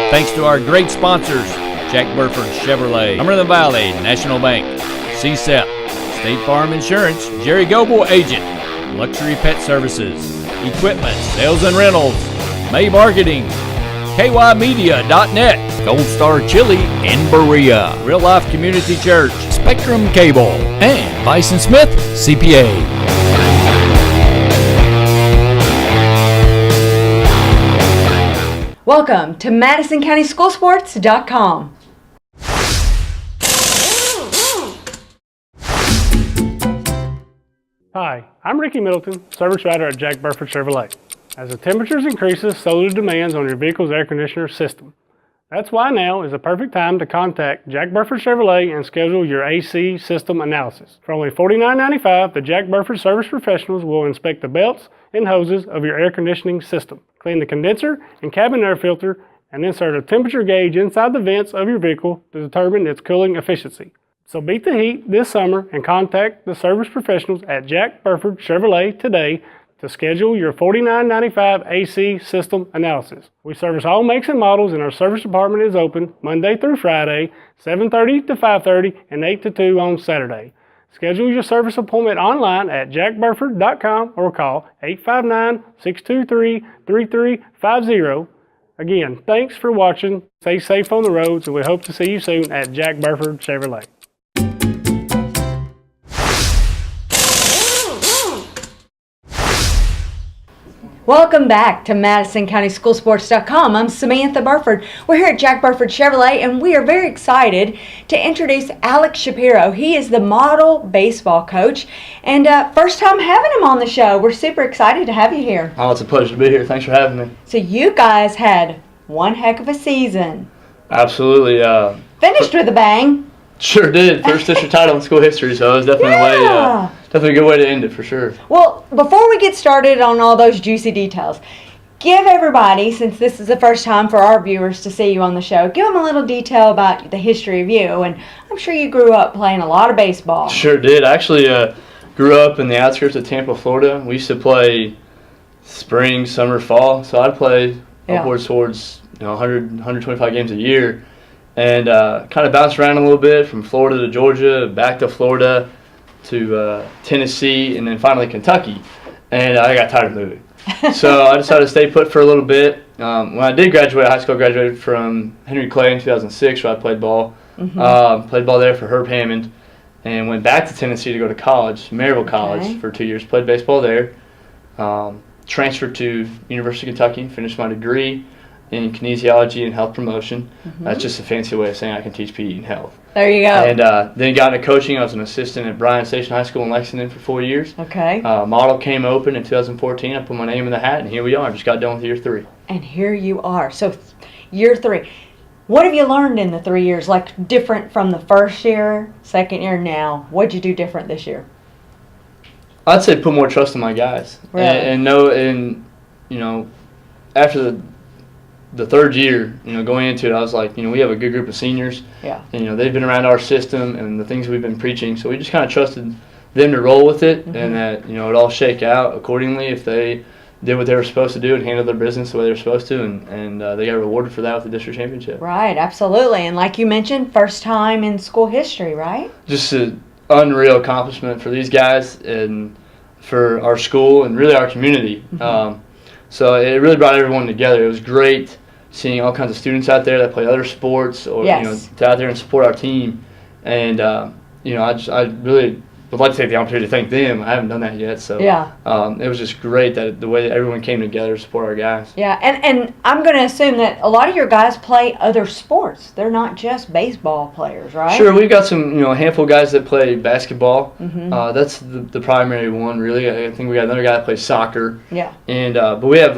Thanks to our great sponsors, Jack Burford Chevrolet, Cumberland Valley National Bank, CSEP, State Farm Insurance, Jerry Goble Agent, Luxury Pet Services, Equipment, Sales and Rentals, May Marketing, KYmedia.net, Gold Star Chili in Berea, Real Life Community Church, Spectrum Cable, and Bison Smith CPA. Welcome to MadisonCountySchoolSports.com. Hi, I'm Ricky Middleton, service writer at Jack Burford Chevrolet. As the temperatures increases, so do demands on your vehicle's air conditioner system. That's why now is the perfect time to contact Jack Burford Chevrolet and schedule your AC system analysis. For only $49.95, the Jack Burford service professionals will inspect the belts and hoses of your air conditioning system, clean the condenser and cabin air filter, and insert a temperature gauge inside the vents of your vehicle to determine its cooling efficiency. So beat the heat this summer and contact the service professionals at Jack Burford Chevrolet today to schedule your $49.95 AC system analysis. We service all makes and models, and our service department is open Monday through Friday, 7:30 to 5:30 and 8 to 2 on Saturday. Schedule your service appointment online at jackburford.com or call 859-623-3350. Again, thanks for watching. Stay safe on the roads, and we hope to see you soon at Jack Burford Chevrolet. Welcome back to MadisonCountySchoolSports.com. I'm Samantha Burford. We're here at Jack Burford Chevrolet, and we are very excited to introduce Alex Shapiro. He is the model baseball coach, and first time having him on the show. We're super excited to have you here. Oh, it's a pleasure to be here. Thanks for having me. So you guys had one heck of a season. Absolutely. Finished with a bang. Sure did. First district title in school history, so it was definitely definitely a good way to end it for sure. Well, before we get started on all those juicy details, give everybody, since this is the first time for our viewers to see you on the show, give them a little detail about the history of you. And I'm sure you grew up playing a lot of baseball. Sure did. I actually grew up in the outskirts of Tampa, Florida. We used to play spring, summer, fall, so I'd play upwards towards 100, 125 games a year. And kind of bounced around a little bit from Florida to Georgia, back to Florida to Tennessee, and then finally Kentucky. And I got tired of moving. So I decided to stay put for a little bit. When I did graduate high school, I graduated from Henry Clay in 2006, where I played ball. Played ball there for Herb Hammond, and went back to Tennessee to go to college, Maryville College, for 2 years. Played baseball there. Transferred to University of Kentucky, finished my degree in kinesiology and health promotion. That's just a fancy way of saying I can teach PE and health. There you go. And then got into coaching. I was an assistant at Bryan Station High School in Lexington for 4 years. Okay. Model came open in 2014. I put my name in the hat, and here we are. Just got done with year 3. And here you are. So year 3. What have you learned in the 3 years, like different from the first year, second year now? What'd you do different this year? I'd say put more trust in my guys. Really? And after the third year, going into it, I was like, we have a good group of seniors. Yeah. And, they've been around our system and the things we've been preaching. So we just kind of trusted them to roll with it and that, it'd all shake out accordingly if they did what they were supposed to do and handled their business the way they were supposed to. And they got rewarded for that with the district championship. Right, absolutely. And like you mentioned, first time in school history, right? Just an unreal accomplishment for these guys and for our school and really our community. So it really brought everyone together. It was great seeing all kinds of students out there that play other sports or to out there and support our team. And I really would like to take the opportunity to thank them. I haven't done that yet, so it was just great that the way that everyone came together to support our guys. Yeah, and I'm going to assume that a lot of your guys play other sports. They're not just baseball players, right? Sure, we've got some a handful of guys that play basketball. That's the primary one, really. I think we got another guy that plays soccer. Yeah. And but we have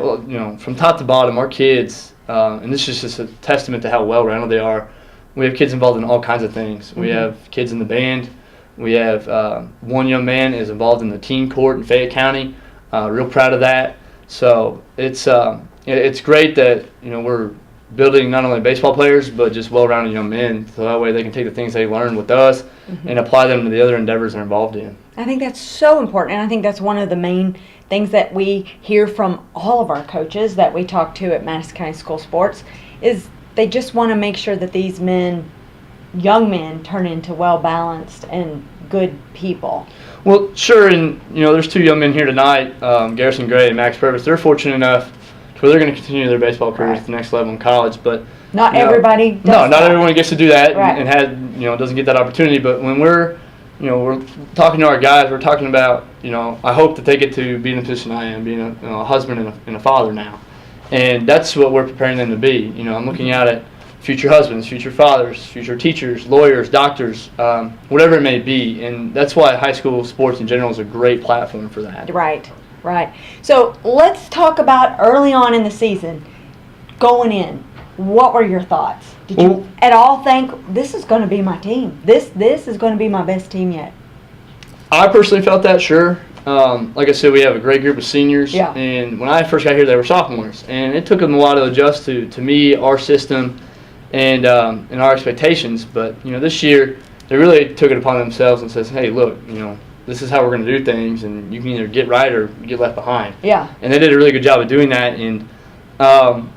from top to bottom, our kids, and this is just a testament to how well-rounded they are. We have kids involved in all kinds of things. We have kids in the band. We have one young man is involved in the teen court in Fayette County. Real proud of that. So it's great that we're building not only baseball players but just well-rounded young men, so that way they can take the things they learned with us and apply them to the other endeavors they're involved in. I think that's so important, and I think that's one of the main things that we hear from all of our coaches that we talk to at Madison County School Sports is they just want to make sure that these men, young men, turn into well-balanced and good people. Well, sure, and there's two young men here tonight, Garrison Gray and Max Purvis. They're fortunate enough to where they're going to continue their baseball careers at the next level in college, but not everybody does not that. everyone gets to do that and doesn't get that opportunity. But when we're talking to our guys, we're talking about I hope that they get to be in the position I am, being a husband and a father now, and that's what we're preparing them to be. I'm looking out at future husbands, future fathers, future teachers, lawyers, doctors, whatever it may be. And that's why high school sports in general is a great platform for that. Right. So let's talk about early on in the season, going in. What were your thoughts? Did you at all think, this is going to be my team? This is going to be my best team yet? I personally felt that, sure. Like I said, we have a great group of seniors. Yeah. And when I first got here, they were sophomores. And it took them a while to adjust to me, our system, and our expectations. But this year they really took it upon themselves and says, hey, look, this is how we're going to do things, and you can either get right or get left behind. Yeah. And they did a really good job of doing that, and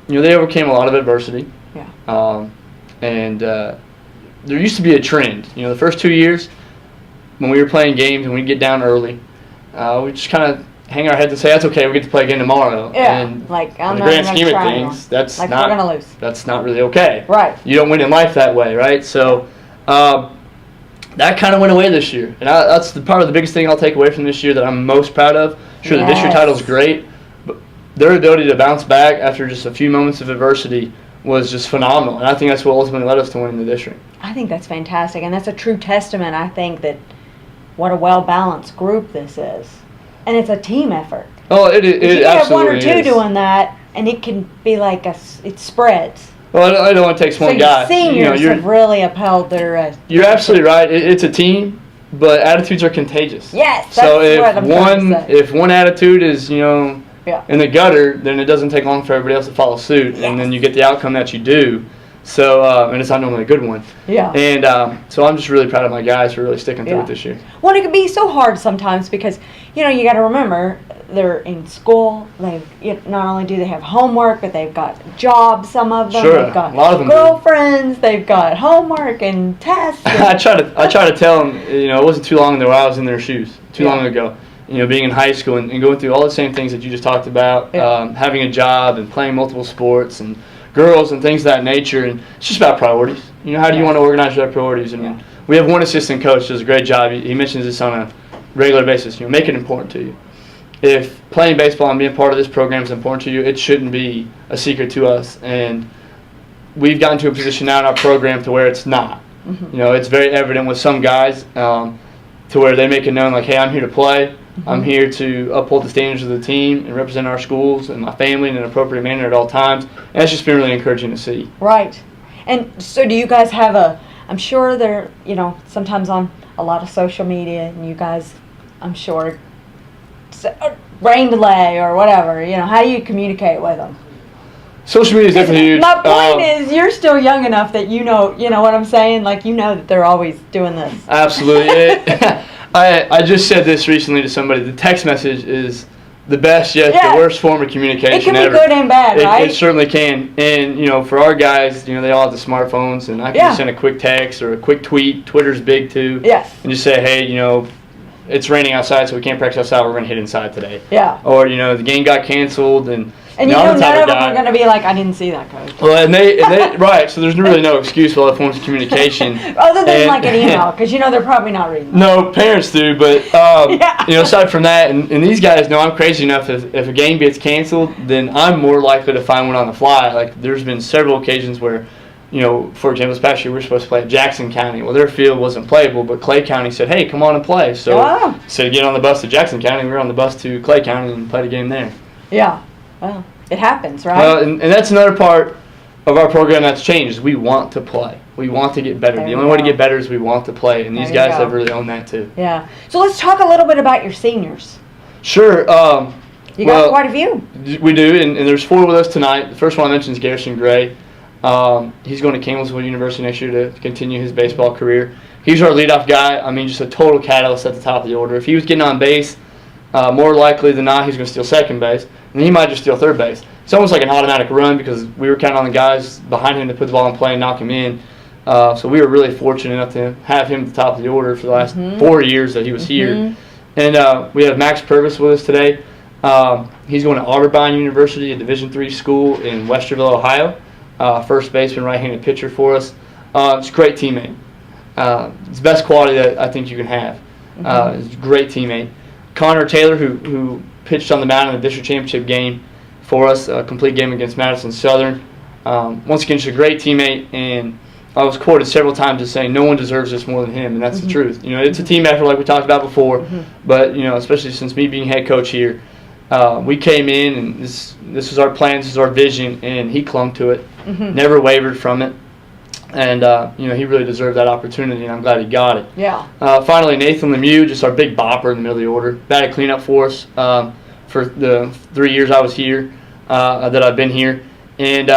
they overcame a lot of adversity. Yeah. And there used to be a trend. The first 2 years when we were playing games and we'd get down early, we just kind of hang our heads and say, that's okay, we get to play again tomorrow. Yeah, and like I'm in the not grand gonna scheme of try things, anymore. that's like not we're gonna lose. That's not really okay. Right. You don't win in life that way, right? So that kind of went away this year, and that's probably the biggest thing I'll take away from this year that I'm most proud of. Sure, the district title is great, but their ability to bounce back after just a few moments of adversity was just phenomenal, and I think that's what ultimately led us to winning the district. I think that's fantastic, and that's a true testament, I think, that what a well-balanced group this is. And it's a team effort. Oh, it if you have one or two is. doing that, and it can be like it spreads. Well, I don't want to take one guy. So seniors have really upheld their... You're absolutely right. It's a team, but attitudes are contagious. Yes, so that's what I'm trying to say. if one attitude is, in the gutter, then it doesn't take long for everybody else to follow suit, and then you get the outcome that you do. So, and it's not normally a good one. Yeah. And so I'm just really proud of my guys for really sticking through it this year. Well, it can be so hard sometimes because, you got to remember, they're in school. Not only do they have homework, but they've got jobs, some of them. Sure, They've got a lot of them girlfriends. They've got homework and tests. And I try to tell them, it wasn't too long ago I was in their shoes, too long ago. Being in high school and going through all the same things that you just talked about, having a job and playing multiple sports and girls and things of that nature, and it's just about priorities. How do you want to organize your priorities? And we have one assistant coach who does a great job. He mentions this on a regular basis. Make it important to you. If playing baseball and being part of this program is important to you, it shouldn't be a secret to us. And we've gotten to a position now in our program to where it's not. Mm-hmm. It's very evident with some guys to where they make it known, like, hey, I'm here to play. Mm-hmm. I'm here to uphold the standards of the team and represent our schools and my family in an appropriate manner at all times. And it's just been really encouraging to see. Right. And so do you guys have I'm sure they're, sometimes on a lot of social media, and you guys, I'm sure, rain delay or whatever, how do you communicate with them? Social media is definitely huge. My point is, you're still young enough that you know what I'm saying? Like, that they're always doing this. Absolutely. I just said this recently to somebody. The text message is the best yet the worst form of communication ever. It can be good and bad, right? It certainly can. And, for our guys, they all have the smartphones, and I can just send a quick text or a quick tweet. Twitter's big, too. Yes. And just say, hey, it's raining outside, so we can't practice outside. We're going to hit inside today. Yeah. Or, the game got canceled, and none of them are going to be like, I didn't see that, coach. Well, and they right, so there's really no excuse for all the forms of communication. Other than like an email, because they're probably not reading. No, parents do, but aside from that, and these guys know I'm crazy enough, if a game gets canceled, then I'm more likely to find one on the fly. Like, there's been several occasions where, for example, this past year we were supposed to play at Jackson County. Well, their field wasn't playable, but Clay County said, hey, come on and play. So instead of getting on the bus to Jackson County, we were on the bus to Clay County and played a game there. Yeah. Well, it happens, right? Well, and that's another part of our program that's changed. We want to play. We want to get better. The only way to get better is we want to play, and these guys have really owned that too. Yeah. So let's talk a little bit about your seniors. Sure. You got quite a few. We do, and there's 4 with us tonight. The first one I mentioned is Garrison Gray. He's going to Campbellsville University next year to continue his baseball career. He's our leadoff guy. I mean, just a total catalyst at the top of the order. If he was getting on base, more likely than not, he's going to steal second base, and he might just steal third base. it's almost like an automatic run because we were counting on the guys behind him to put the ball in play and knock him in. So we were really fortunate enough to have him at the top of the order for the last 4 years that he was here. And we have Max Purvis with us today. He's going to Arborvine University, a Division III school in Westerville, Ohio. First baseman, right-handed pitcher for us. It's a great teammate. It's the best quality that I think you can have. He's a great teammate. Connor Taylor, who pitched on the mound in the district championship game for us, a complete game against Madison Southern. Once again, just a great teammate, and I was quoted several times as saying no one deserves this more than him, and that's the truth. It's a team effort like we talked about before, but especially since me being head coach here, we came in and this was our plan, this is our vision, and he clung to it, never wavered from it, and he really deserved that opportunity, and I'm glad he got it. Yeah. Finally, Nathan Lemieux, just our big bopper in the middle of the order, batted cleanup for us for the 3 years I was here, that I've been here, and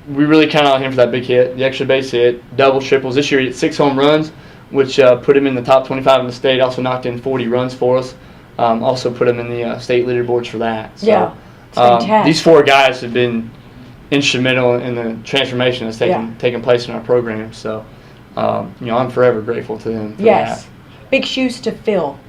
we really counted on him for that big hit, the extra base hit, double, triples. This year he hit 6 home runs, which put him in the top 25 in the state. Also knocked in 40 runs for us. Also put him in the state leaderboards for that. So, yeah, it's fantastic. These 4 guys have been instrumental in the transformation that's taken place in our program. So, I'm forever grateful to them for that. Big shoes to fill.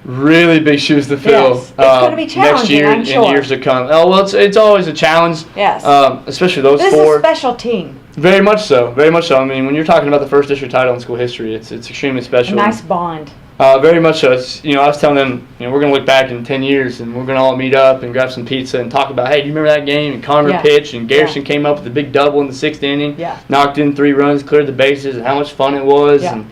Really big shoes to fill. Yes. It's going to be challenging, next year I'm sure. and years to come. Oh well, it's always a challenge. Yes. Especially those this 4. This is a special team. Very much so. Very much so. I mean, when you're talking about the first district title in school history, it's extremely special. A nice bond. Very much so. It's, I was telling them, we're going to look back in 10 years and we're going to all meet up and grab some pizza and talk about, hey, do you remember that game? And Connor pitched and Garrison came up with a big double in the 6th inning. Yeah. Knocked in 3 runs, cleared the bases, and how much fun it was. Yeah.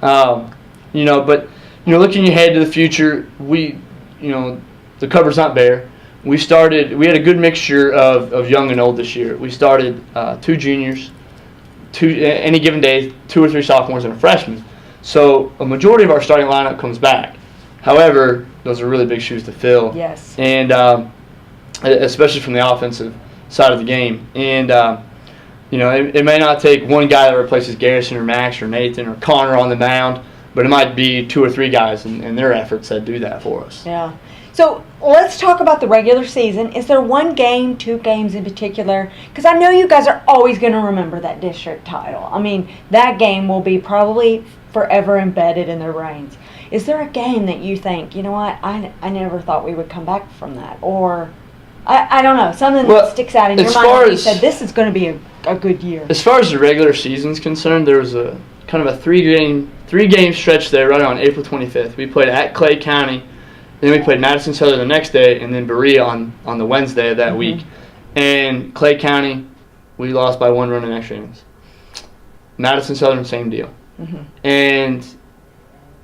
And, but looking ahead to the future, the cover's not bare. We had a good mixture of young and old this year. We started 2 juniors, any given day, 2 or 3 sophomores and a freshman. So a majority of our starting lineup comes back. However, those are really big shoes to fill. Yes. And especially from the offensive side of the game. And it may not take one guy that replaces Garrison or Max or Nathan or Connor on the mound, but it might be 2 or 3 guys and their efforts that do that for us. Yeah. So let's talk about the regular season. Is there one game, 2 games in particular? Because I know you guys are always going to remember that district title. I mean, that game will be probably forever embedded in their brains. Is there a game that you think, you know what, I never thought we would come back from that? Or, I don't know, something that sticks out in your mind that you said, this is going to be a good year. As far as the regular season's concerned, there was a kind of a 3-game stretch there right on April 25th. We played at Clay County, then we played Madison Southern the next day, and then Berea on the Wednesday of that week. And Clay County, we lost by 1 run in extra innings. Madison Southern, same deal. And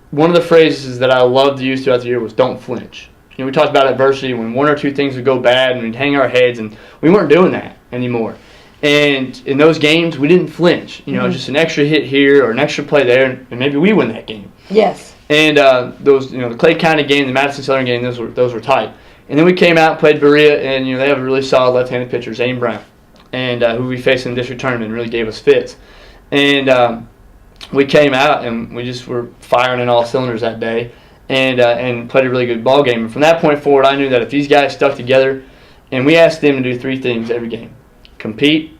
one of the phrases that I loved to use throughout the year was don't flinch. We talked about adversity when 1 or 2 things would go bad and we'd hang our heads, and we weren't doing that anymore. And in those games, we didn't flinch. Just an extra hit here or an extra play there, and maybe we win that game. Yes. And those, the Clay County game, the Madison Southern game, those were tight. And then we came out and played Berea, and they have a really solid left-handed pitcher, Zane Brown, and who we faced in the district tournament and really gave us fits. And we came out and we just were firing in all cylinders that day, and played a really good ball game. And from that point forward, I knew that if these guys stuck together, and we asked them to do 3 things every game: compete,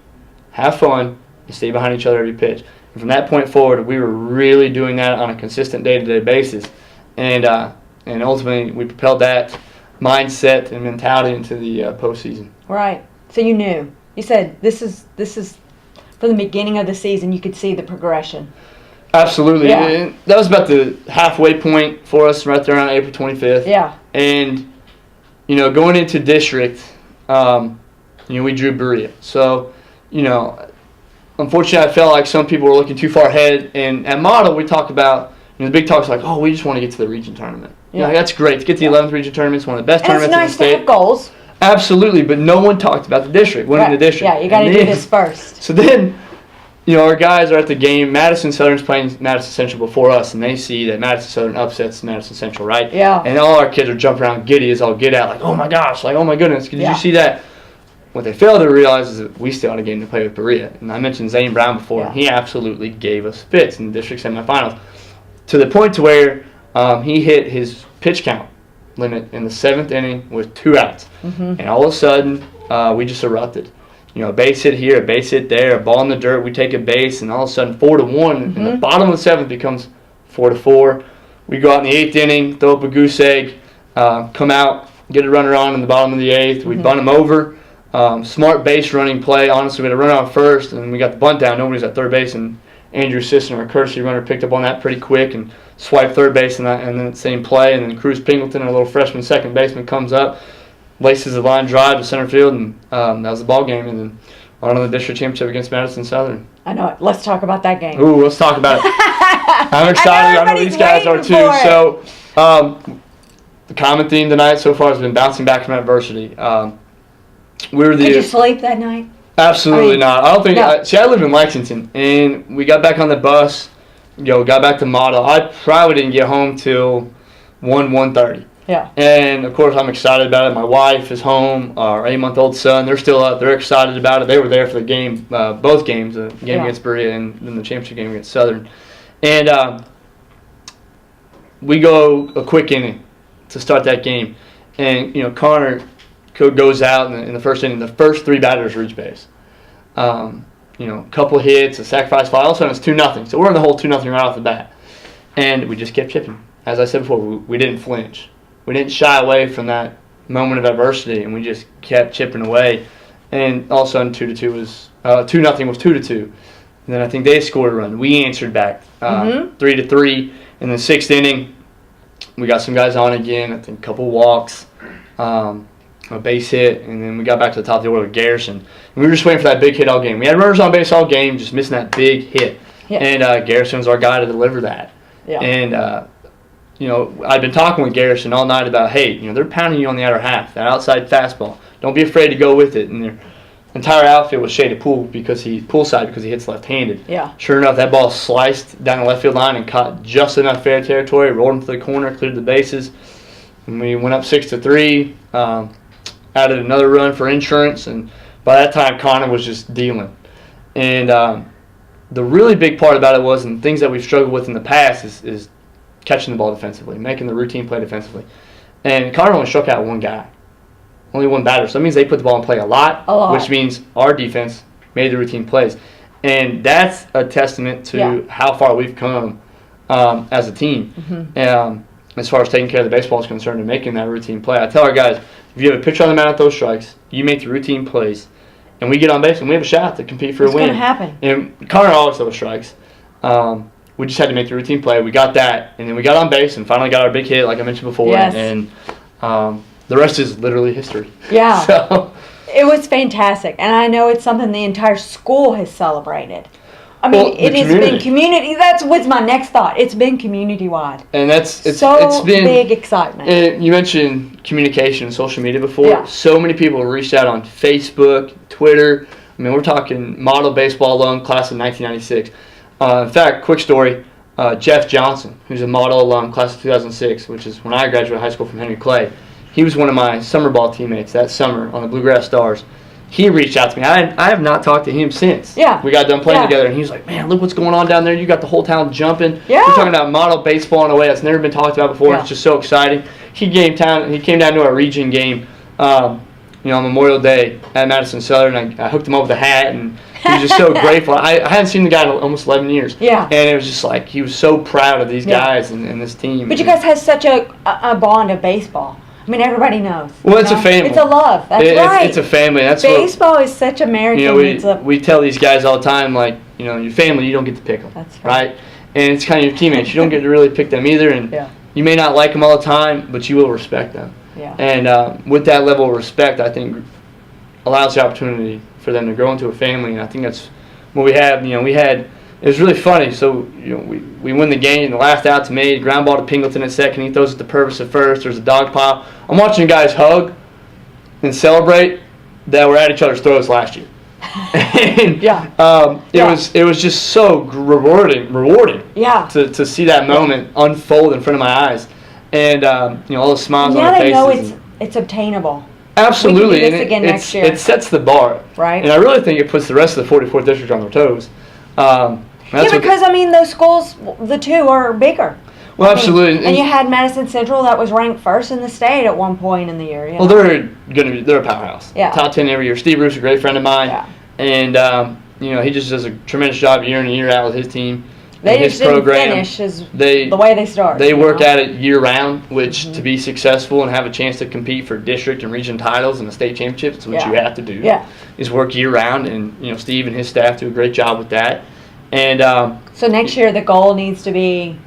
have fun, and stay behind each other every pitch. And from that point forward, we were really doing that on a consistent day-to-day basis, and ultimately we propelled that mindset and mentality into the postseason. Right. So you knew. You said this is from the beginning of the season. You could see the progression. Absolutely. Yeah. And that was about the halfway point for us, right there on April 25th. Yeah. And going into district, we drew Berea. So, unfortunately, I felt like some people were looking too far ahead. And at Model, we talked about, the big talk's like, oh, we just want to get to the region tournament. Yeah. That's great. To get to the 11th region tournament, it's one of the best tournaments in the state. It's nice to have goals. Absolutely, but no one talked about the district, winning the district. Yeah, you got to do this first. So then, our guys are at the game. Madison Southern's playing Madison Central before us, and they see that Madison Southern upsets Madison Central, right? Yeah. And all our kids are jumping around giddy as all get out, like, oh my gosh, like, oh my goodness, did you see that? What they fail to realize is that we still had a game to play with Berea. And I mentioned Zane Brown before, and he absolutely gave us fits in the district semifinals, to the point to where he hit his pitch count limit in the 7th inning with 2 outs. And all of a sudden, we just erupted. A base hit here, a base hit there, a ball in the dirt, we take a base, and all of a sudden 4-1, and the bottom of the 7th becomes 4-4. We go out in the 8th inning, throw up a goose egg, come out, get a runner on in the bottom of the 8th. We bunt him over. Smart base running play. Honestly, we had a runner on first, and we got the bunt down. Nobody's at third base, and Andrew Sisson, our courtesy runner, picked up on that pretty quick and swiped third base in that, and then same play. And then Cruz Pingleton, our little freshman second baseman, comes up, laces the line drive to center field, and that was the ball game. And then on to the district championship against Madison Southern. I know it. Let's talk about that game. Ooh, let's talk about it. I'm excited. I know these guys are too. So, the common theme tonight so far has been bouncing back from adversity. Did you sleep that night? Absolutely not. I don't think. No. I live in Lexington, and we got back on the bus. Got back to Model. I probably didn't get home till 1:30. Yeah. And of course, I'm excited about it. My wife is home. Our 8-month-old son, they're still up. They're excited about it. They were there for the game, both games, the game against Berea and then the championship game against Southern. And we go a quick inning to start that game, and Connor goes out in the first inning. The first 3 batters reach base. A couple hits, a sacrifice fly. All of a sudden, it's 2-0. So we're in the hole 2-0 right off the bat, and we just kept chipping. As I said before, we didn't flinch. We didn't shy away from that moment of adversity, and we just kept chipping away. And all of a sudden, 2-2 was 2-0 was 2-2. And then I think they scored a run. We answered back 3-3 in the 6th inning. We got some guys on again. I think a couple walks, a base hit, and then we got back to the top of the order with Garrison. And we were just waiting for that big hit all game. We had runners on base all game, just missing that big hit. Yeah. And Garrison was our guy to deliver that. Yeah. And I'd been talking with Garrison all night about, hey, they're pounding you on the outer half, that outside fastball. Don't be afraid to go with it. And their entire outfit was shaded poolside because he hits left-handed. Yeah. Sure enough, that ball sliced down the left field line and caught just enough fair territory, rolled into the corner, cleared the bases. And we went up 6-3, added another run for insurance, and by that time, Connor was just dealing. And the really big part about it was, and things that we've struggled with in the past, is catching the ball defensively, making the routine play defensively. And Connor only struck out 1 guy, only 1 batter. So that means they put the ball in play a lot, which means our defense made the routine plays. And that's a testament to how far we've come as a team. As far as taking care of the baseball is concerned and making that routine play. I tell our guys, if you have a pitcher on the mound at those strikes, you make the routine plays, and we get on base and we have a shot to compete for a win. It's going to happen. And Connor always throws strikes. We just had to make the routine play. We got that, and then we got on base and finally got our big hit, like I mentioned before. Yes. And the rest is literally history. Yeah. So it was fantastic, and I know it's something the entire school has celebrated. I mean, it has been community. That was my next thought. It's been community-wide. And it's been big excitement. And you mentioned communication and social media before. Yeah. So many people reached out on Facebook, Twitter. I mean, we're talking model baseball alum, class of 1996. In fact, quick story, Jeff Johnson, who's a model alum, class of 2006, which is when I graduated high school from Henry Clay. He was one of my summer ball teammates that summer on the Bluegrass Stars. He reached out to me. I have not talked to him since. Yeah. We got done playing together, and he was like, man, look what's going on down there. You got the whole town jumping. Yeah. We're talking about model baseball in a way that's never been talked about before. Yeah. It's just so exciting. He came down to our region game on Memorial Day at Madison Southern. I hooked him up with a hat, and he was just so grateful. I hadn't seen the guy in almost 11 years. Yeah. And it was just like he was so proud of these guys and this team. But you guys have such a bond of baseball. I mean, everybody knows. Well, it's a family. It's a love. That's right. It's a family. Baseball is such American. We tell these guys all the time, like, your family, you don't get to pick them. That's right. And it's kind of your teammates. You don't get to really pick them either. And you may not like them all the time, but you will respect them. Yeah. And with that level of respect, I think allows the opportunity for them to grow into a family. And I think that's what we have. It was really funny. So, we win the game. The last out's made. Ground ball to Pingleton at second. He throws it to Purvis at first. There's a dog pile. I'm watching guys hug and celebrate that were at each other's throats last year. And, it was just so rewarding. Yeah. To see that moment unfold in front of my eyes, and all the smiles on their faces. Now they know it's obtainable. Absolutely. We can do this again next year. It sets the bar. Right. And I really think it puts the rest of the 44th district on their toes. Because those schools, the two, are bigger. Well, Well, absolutely. And you had Madison Central that was ranked first in the state at one point in the year. You know? Well, they're a powerhouse. Yeah. Top 10 every year. Steve Roof's a great friend of mine. Yeah. And, he just does a tremendous job year in and year out with his team. They his just didn't finish the way they started. They work at it year round, which to be successful and have a chance to compete for district and region titles and the state championships, which you have to do, is work year round. And Steve and his staff do a great job with that. And so next year the goal needs to be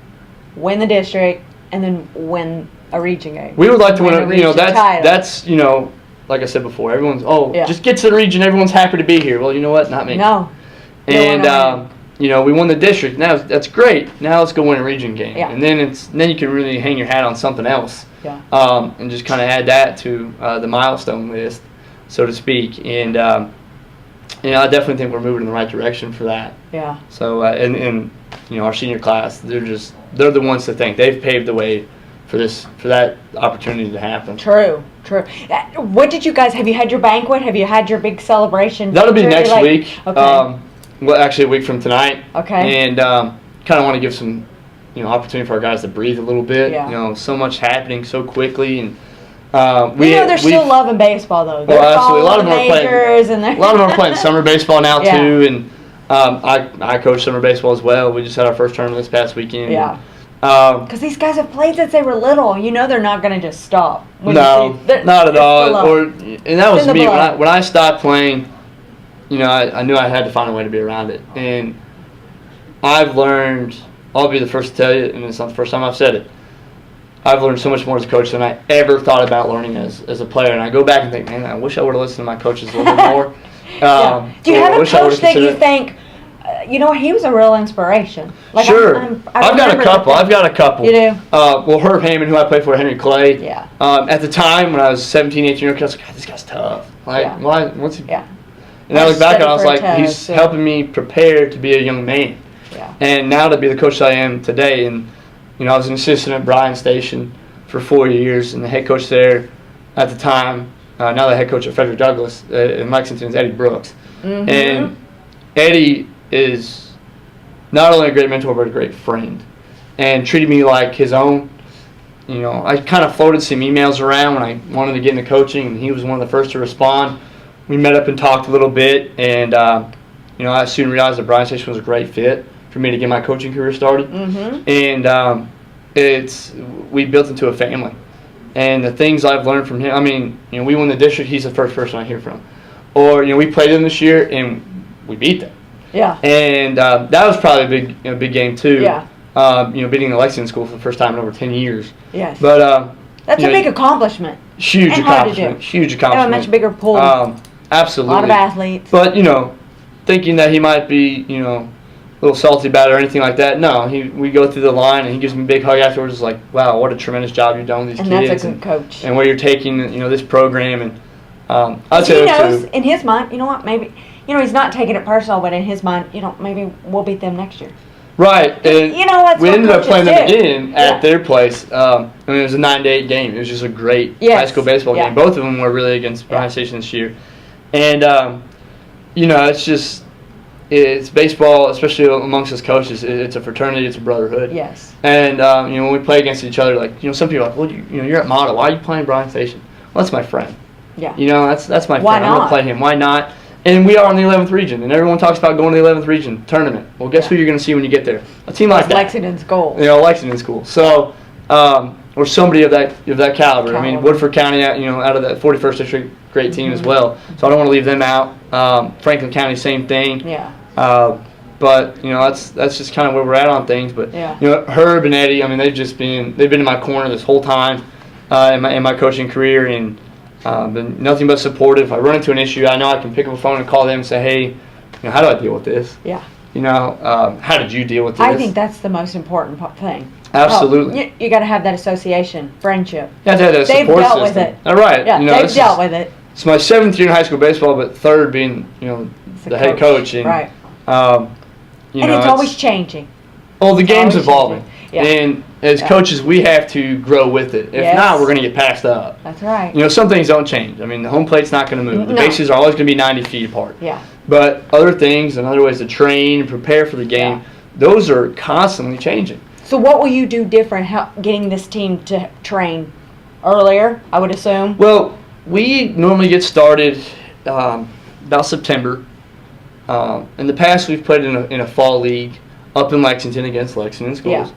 win the district and then win a region game. We would like to win a region title. That's like I said before, everyone's just get to the region, everyone's happy to be here. Well, you know what? Not me. No. And we won the district. Now that's great. Now let's go win a region game. Yeah. And then you can really hang your hat on something else. Yeah. And just kind of add that to the milestone list, so to speak. And I definitely think we're moving in the right direction for that. Yeah. So and our senior class, they're the ones to thank. They've paved the way for that opportunity to happen. True. What did you guys? Have you had your banquet? Have you had your big celebration? That'll be next week. Okay. Well, actually, a week from tonight. Okay. And kind of want to give some, opportunity for our guys to breathe a little bit. Yeah. So much happening so quickly, and they're still loving baseball though. They're absolutely. A lot of them are playing summer baseball now too, and I coach summer baseball as well. We just had our first tournament this past weekend. Yeah. Because these guys have played since they were little. They're not going to just stop. No, not at all. And that was me when I stopped playing. I knew I had to find a way to be around it. And I've learned, I'll be the first to tell you, and it's not the first time I've said it, I've learned so much more as a coach than I ever thought about learning as a player. And I go back and think, man, I wish I would have listened to my coaches a little bit more. Do you have a coach that you think, he was a real inspiration? Like sure. I've got a couple. You do? Well, Herb Hammond, who I played for, Henry Clay. Yeah. At the time, when I was 17, 18 years old, I was like, God, this guy's tough. Like, why? What's he? Yeah. And I look back and I was like, he's helping me prepare to be a young man. Yeah. And now to be the coach I am today. And, I was an assistant at Bryan Station for 4 years, and the head coach there at the time, now the head coach at Frederick Douglass in Lexington is Eddie Brooks. Mm-hmm. And Eddie is not only a great mentor, but a great friend. And treated me like his own. I kind of floated some emails around when I wanted to get into coaching, and he was one of the first to respond. We met up and talked a little bit, and I soon realized that Bryan Station was a great fit for me to get my coaching career started. Mm-hmm. And we built into a family. And the things I've learned from him, we won the district, he's the first person I hear from. Or, we played them this year, and we beat them. Yeah. And that was probably a big game, too. Yeah. Beating the Lexington school for the first time in over 10 years. Yes. But that's a big acclittle. Huge accomplishment. Huge accomplishment. Have a much bigger pool. Absolutely. A lot of athletes. But, thinking that he might be, a little salty about it or anything like that, no. We go through the line, and he gives me a big hug afterwards. It's like, wow, what a tremendous job you've done with these kids. And that's a good coach. And where you're taking, this program. And I'd say he knows, in his mind, maybe, he's not taking it personal, but in his mind, maybe we'll beat them next year. Right. And that's we what ended up playing them again at their place. It was a 9-8 game. It was just a great high school baseball game. Both of them were really against Bryan Station this year. And, it's baseball, especially amongst us coaches. It's a fraternity. It's a brotherhood. Yes. And, when we play against each other, some people are like, well, you're at Model. Why are you playing Bryan Station? Well, that's my friend. Yeah. That's my Why friend. not? I'm going to play him. Why not? And we are in the 11th region, and everyone talks about going to the 11th region tournament. Well, guess who you're going to see when you get there? A team like that. Lexington's goal. Lexington's cool. So, or somebody of that caliber. I mean, Woodford County, out of that 41st district, great team as well. So I don't want to leave them out. Franklin County, same thing. Yeah. But that's just kind of where we're at on things. But Herb and Eddie, they've been in my corner this whole time in my coaching career, and been nothing but supportive. If I run into an issue, I know I can pick up a phone and call them and say, hey, how do I deal with this? Yeah. How did you deal with this? I think that's the most important thing. Absolutely. You got to have that association, friendship. You have to have that They've support dealt system. with it. All right. Yeah, they've dealt with it. It's my 7th year in high school baseball, but third being, the head coach. And, right. And it's always changing. Well, the game's evolving. Yeah. And as coaches, we have to grow with it. If not, we're going to get passed up. That's right. Some things don't change. The home plate's not going to move. The bases are always going to be 90 feet apart. Yeah. But other things and other ways to train and prepare for the game, those are constantly changing. So what will you do different getting this team to train earlier, I would assume? Well, we normally get started about September. In the past, we've played in a fall league up in Lexington against Lexington schools.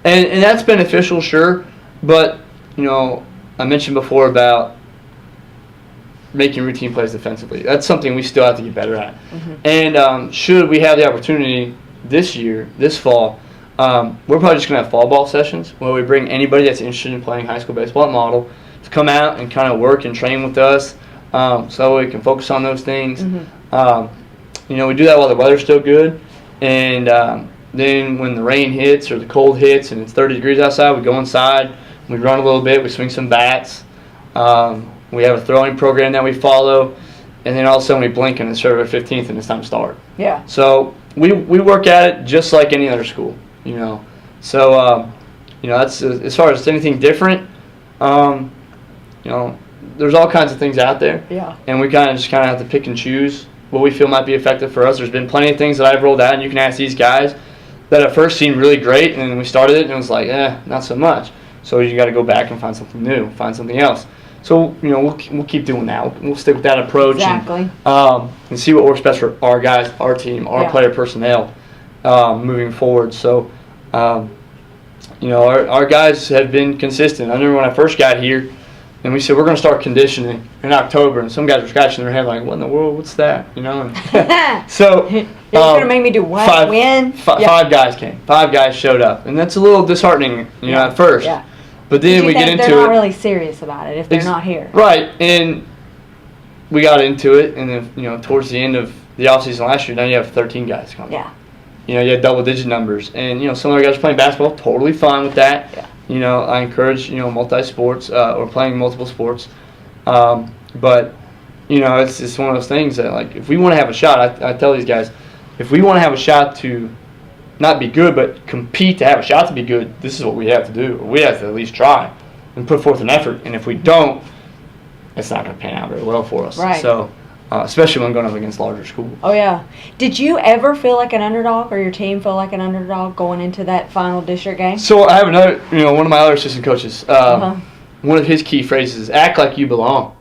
Yeah. And that's beneficial, sure. But, I mentioned before about making routine plays defensively. That's something we still have to get better at. Mm-hmm. And should we have the opportunity this fall, we're probably just going to have fall ball sessions where we bring anybody that's interested in playing high school baseball at Model to come out and kind of work and train with us so we can focus on those things. Mm-hmm. We do that while the weather's still good. And then when the rain hits or the cold hits and it's 30 degrees outside, we go inside, we run a little bit, we swing some bats. We have a throwing program that we follow. And then all of a sudden we blink and it's February 15th and it's time to start. Yeah. So we work at it just like any other school, So, that's as far as anything different, there's all kinds of things out there. Yeah. And we kind of have to pick and choose what we feel might be effective for us. There's been plenty of things that I've rolled out, and you can ask these guys that at first seemed really great, and then we started it and it was like, not so much. So you got to go back and find something new, find something else. So, we'll keep doing that. We'll stick with that approach. Exactly. And see what works best for our guys, our team, our player personnel moving forward. So, our guys have been consistent. I remember when I first got here, and we said we're going to start conditioning in October, and some guys were scratching their head like, "What in the world? What's that?" So you're going to make me do what? When? Five guys came. 5 guys showed up, and that's a little disheartening, at first. Yeah. But then we get into it. They're not really serious about it if they're not here. Right, and we got into it, and then towards the end of the offseason last year, now you have 13 guys coming. Yeah. You had double-digit numbers, and some of our guys are playing basketball. Totally fine with that. Yeah. I encourage multi-sports or playing multiple sports, but it's just one of those things that like if we want to have a shot, I tell these guys, if we want to have a shot to not be good but compete to have a shot to be good, this is what we have to do. We have to at least try and put forth an effort, and if we don't, it's not going to pan out very well for us. Right. So. Especially when going up against larger schools. Oh, yeah. Did you ever feel like an underdog or your team feel like an underdog going into that final district game? So I have another, one of my other assistant coaches, one of his key phrases is act like you belong.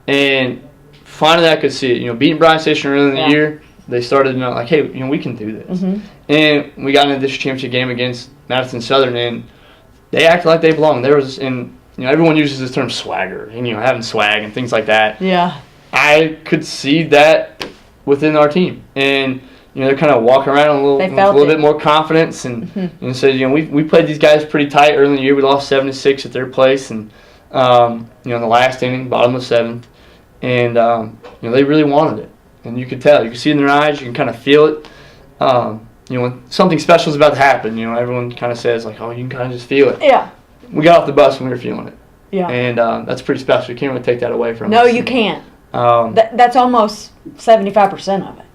And finally I could see it. Beating Bryan Station early in the year, they started to know, like, hey, we can do this. Mm-hmm. And we got into the district championship game against Madison Southern, and they acted like they belong. There was, everyone uses this term swagger, and, having swag and things like that. Yeah. I could see that within our team, and they're kind of walking around with a little bit more confidence, and so we played these guys pretty tight early in the year. We lost 7-6 at their place, and in the last inning, bottom of 7th, and they really wanted it, and you could tell, you could see it in their eyes, you can kind of feel it. When something special is about to happen, everyone kind of says like, oh, you can kind of just feel it. Yeah. We got off the bus and we were feeling it. Yeah. And that's pretty special. You can't really take that away from us. No, you can't. That's almost 75% of it.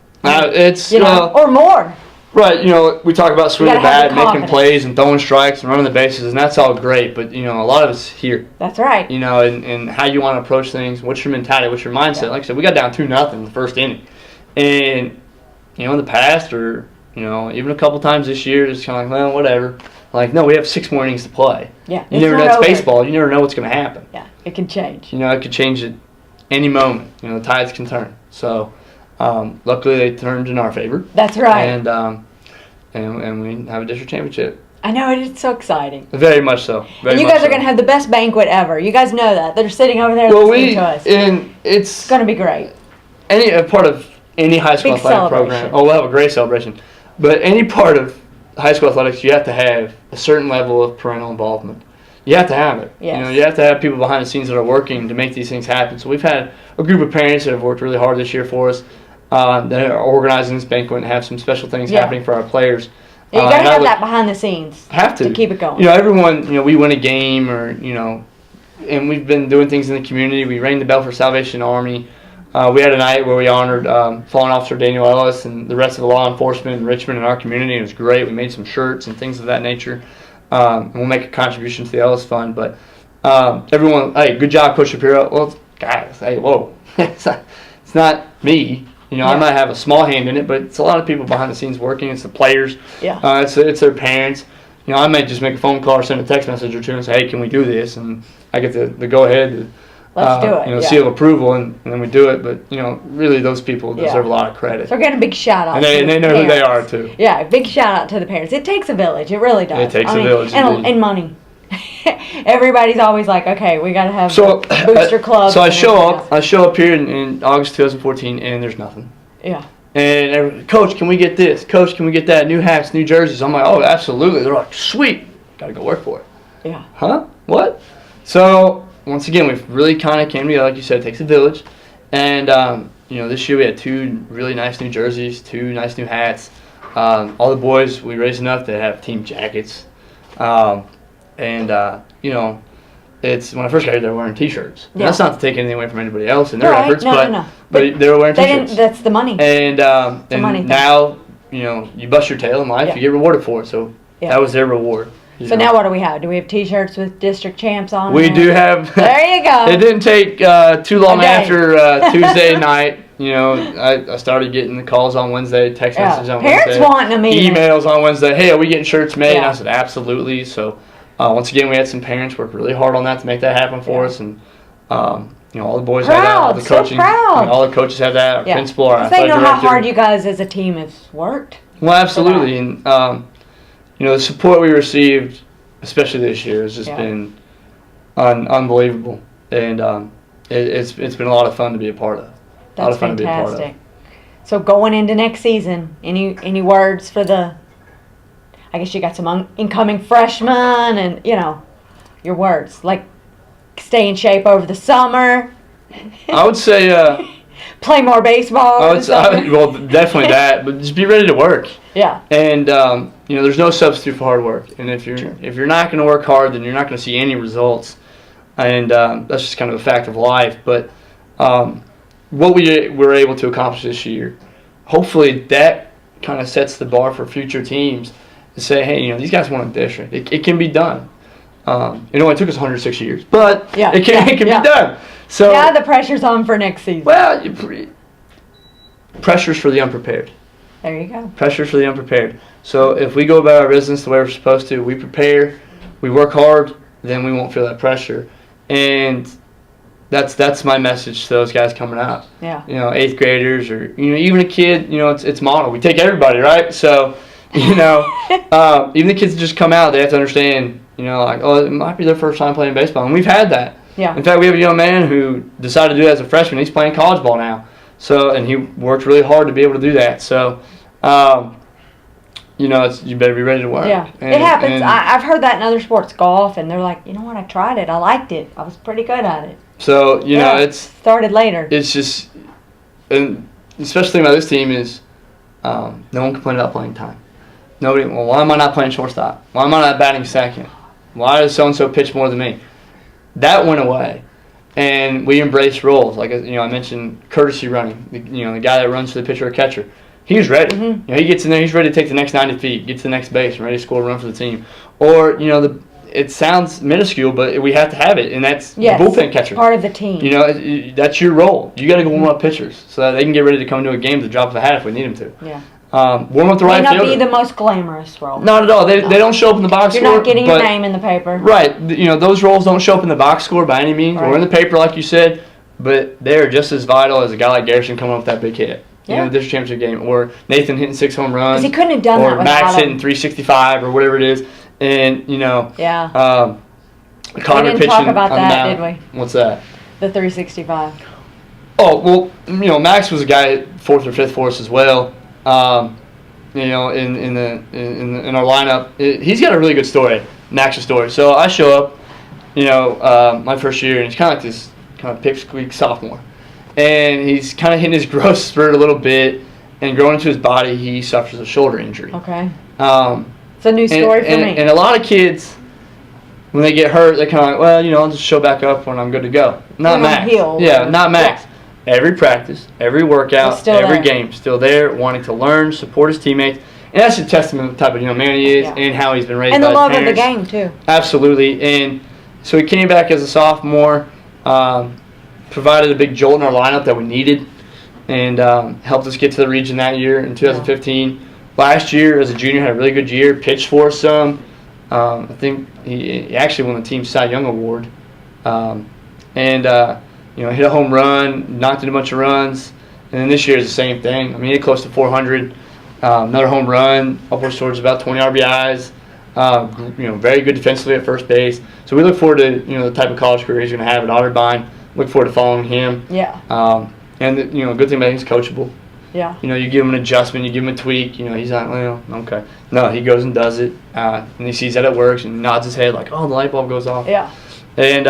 It's or more. Right, we talk about swinging the bat, making confidence. plays, and throwing strikes, and running the bases, and that's all great. But a lot of it's here. That's right. And how you want to approach things. What's your mentality? What's your mindset? Yeah. Like I said, we got down 2-0 in the first inning, and in the past, or even a couple times this year, it's kind of like, well, whatever. Like, no, we have 6 more innings to play. Yeah, you never know. It's baseball. You never know what's going to happen. Yeah, it can change. It could change at any moment. The tides can turn. So, luckily, they turned in our favor. That's right. And we have a district championship. I know, it's so exciting. Very much so. And you guys are going to have the best banquet ever. You guys know that. They're sitting over there listening to us. And it's going to be great. A part of any high school Big athletic program. Oh, we'll have a great celebration. But any part of high school athletics, you have to have a certain level of parental involvement. You have to have it. Yes. You have to have people behind the scenes that are working to make these things happen. So we've had a group of parents that have worked really hard this year for us that are organizing this banquet and have some special things happening for our players. Yeah, you got to have that behind the scenes. Have to keep it going. Everyone, we win a game or, and we've been doing things in the community. We rang the bell for Salvation Army. We had a night where we honored Fallen Officer Daniel Ellis and the rest of the law enforcement in Richmond and our community. It was great. We made some shirts and things of that nature. And we'll make a contribution to the Ellis Fund. But everyone, hey, good job, Coach Shapiro. Well, guys, hey, whoa. It's not me. I might have a small hand in it, but it's a lot of people behind the scenes working. It's the players. Yeah. It's their parents. I may just make a phone call or send a text message or two and say, hey, can we do this? And I get the go ahead. Let's do it. Seal of approval, and then we do it. But really, those people deserve a lot of credit. So we're getting a big shout out. And they know who they are too. Yeah, big shout out to the parents. It takes a village. It really does. It takes a village, and money. Everybody's always like, okay, we got to have booster clubs. So I show up here in August 2014, and there's nothing. Yeah. And Coach, can we get this? Coach, can we get that? New hats, new jerseys. I'm like, oh, absolutely. They're like, sweet. Got to go work for it. Yeah. Huh? What? So once again, we've really kind of came together. Like you said, it takes a village. And, this year we had 2 really nice new jerseys, 2 nice new hats. All the boys, we raised enough to have team jackets. It's when I first got here, they were wearing T-shirts. Yeah. That's not to take anything away from anybody else in their efforts, but they were wearing T-shirts. That's the money. And now, you bust your tail in life, you get rewarded for it. So that was their reward. So now what do we have? Do we have T-shirts with district champs on? We do have. There you go. It didn't take too long after Tuesday night. I started getting the calls on Wednesday, text messages on Wednesday. Parents wanting them emails on Wednesday. Hey, are we getting shirts made? And I said, absolutely. So once again, we had some parents work really hard on that to make that happen for us. And, all the boys had that. All the coaching. All the coaches had that. Our principal, our athletic director. They know how hard you guys as a team have worked. Well, absolutely. And, the support we received, especially this year, has just been unbelievable. And it's been a lot of fun to be a part of. That's fantastic. So going into next season, any words for I guess you got some incoming freshmen and, your words, like stay in shape over the summer. I would say... play more baseball. Well, definitely that, but just be ready to work. Yeah. And, there's no substitute for hard work. And if you're not going to work hard, then you're not going to see any results. And that's just kind of a fact of life. But what we were able to accomplish this year, hopefully that kind of sets the bar for future teams to say, hey, these guys won a district. It can be done. It only took us 106 years, but it can be done. So now the pressure's on for next season. Well, pressure's for the unprepared. There you go. Pressure's for the unprepared. So if we go about our business the way we're supposed to, we prepare, we work hard, then we won't feel that pressure. And that's my message to those guys coming out. Yeah. 8th graders or even a kid. It's model. We take everybody, right? So even the kids that just come out, they have to understand. It might be their first time playing baseball, and we've had that. Yeah. In fact, we have a young man who decided to do it as a freshman. He's playing college ball now. So, and he worked really hard to be able to do that. So, you better be ready to work. Yeah, it happens. I've heard that in other sports, golf, and they're like, you know what, I tried it. I liked it. I was pretty good at it. So, it's... started later. It's just... And the special thing about this team is no one complained about playing time. Nobody, well, why am I not playing shortstop? Why am I not batting second? Why does so-and-so pitch more than me? That went away, and we embraced roles. Like I mentioned, courtesy running. The guy that runs for the pitcher or catcher, he's ready. Mm-hmm. He gets in there, he's ready to take the next 90 feet, get to the next base, and ready to score a run for the team. Or it sounds minuscule, but we have to have it, and that's the bullpen catcher. Part of the team. That's your role. You got to go warm up pitchers so that they can get ready to come to a game at the drop of a hat if we need them to. Yeah. Warm up the right fielder. May not be the most glamorous role. Not at all. They don't show up in the box score. You're not getting your name in the paper. Right. Those roles don't show up in the box score by any means or in the paper, like you said, but they are just as vital as a guy like Garrison coming up with that big hit. The district championship game, or Nathan hitting 6 home runs. Because he couldn't have done that without Max hitting 365 or whatever it is. And, Connor we didn't pitching talk about on that, the mound. did we? What's that? The 365. Oh, well, Max was a guy 4th or 5th for us as well. In our lineup, he's got a really good story, Max's story. So I show up, my first year, and he's kind of like this kind of pipsqueak sophomore, and he's kind of hitting his growth spurt a little bit, and growing into his body, he suffers a shoulder injury. Okay. It's a new story for me. And a lot of kids, when they get hurt, they kind of like, well, I'll just show back up when I'm good to go. Not Max. Not Max. Yeah. Every practice, every workout, every game, still there, wanting to learn, support his teammates. And that's a testament to the type of man he is and how he's been raised by his parents. And the love of the game, too. Absolutely. And so he came back as a sophomore, provided a big jolt in our lineup that we needed, and helped us get to the region that year in 2015. Last year, as a junior, had a really good year, pitched for us some. I think he actually won the Team Cy Young Award. Hit a home run, knocked in a bunch of runs. And then this year is the same thing. I mean, he hit close to 400. Another home run, upwards towards about 20 RBIs. Very good defensively at first base. So we look forward to the type of college career he's going to have at Otterbein. Look forward to following him. Yeah. Good thing about him, he's coachable. Yeah. You give him an adjustment, you give him a tweak. He's not, okay. No, he goes and does it, and he sees that it works and nods his head like, oh, the light bulb goes off. Yeah. And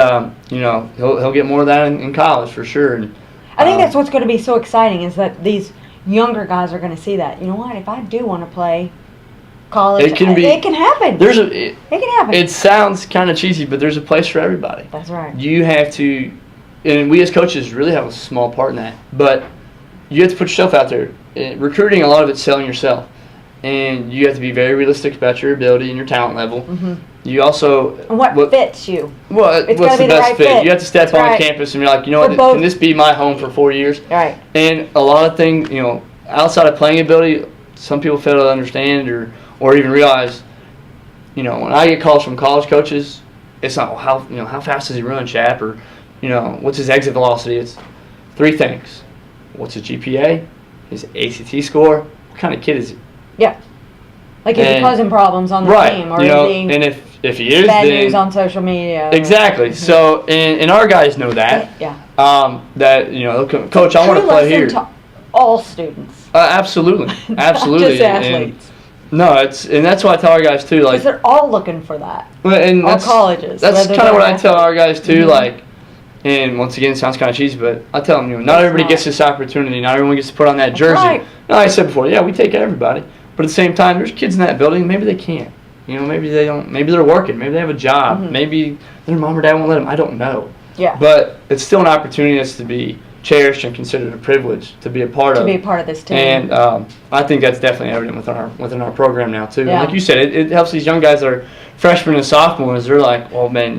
he'll get more of that in college for sure. And I think that's what's going to be so exciting is that these younger guys are going to see that. You know what? If I do want to play college, it can happen. It can happen. It sounds kind of cheesy, but there's a place for everybody. That's right. You have to, and we as coaches really have a small part in that, but you have to put yourself out there. Recruiting, a lot of it's selling yourself. And you have to be very realistic about your ability and your talent level. Mm-hmm. You also... And what fits you. Well, it's what's the best right fit? You have to step on campus and you're like, can this be my home for 4 years? Right. And a lot of things, outside of playing ability, some people fail to understand or even realize, when I get calls from college coaches, it's not, how fast does he run, chap? Or, what's his exit velocity? It's 3 things. What's his GPA? His ACT score? What kind of kid is he? Yeah. Like, is he causing problems on the team? Or is he and if he is, bad then news on social media? Exactly. So, and our guys know that. Yeah. Coach, I want to play here. To all students. Absolutely. Absolutely. Not just athletes. And that's what I tell our guys too. Like, because they're all looking for that. Well, and all colleges. That's kind of what I tell our guys too. Mm-hmm. Like, and once again, it sounds kind of cheesy, but I tell them, not everybody gets this opportunity. Not everyone gets to put on that jersey. Right. No, I said before, we take everybody. But at the same time, there's kids in that building. Maybe they can't. Maybe they don't. Maybe they're working. Maybe they have a job. Mm-hmm. Maybe their mom or dad won't let them. I don't know. Yeah. But it's still an opportunity that's to be cherished and considered a privilege to be a part of. To be a part of this team. And I think that's definitely evident within our program now too. Yeah. Like you said, it helps these young guys that are freshmen and sophomores. They're like, well, man,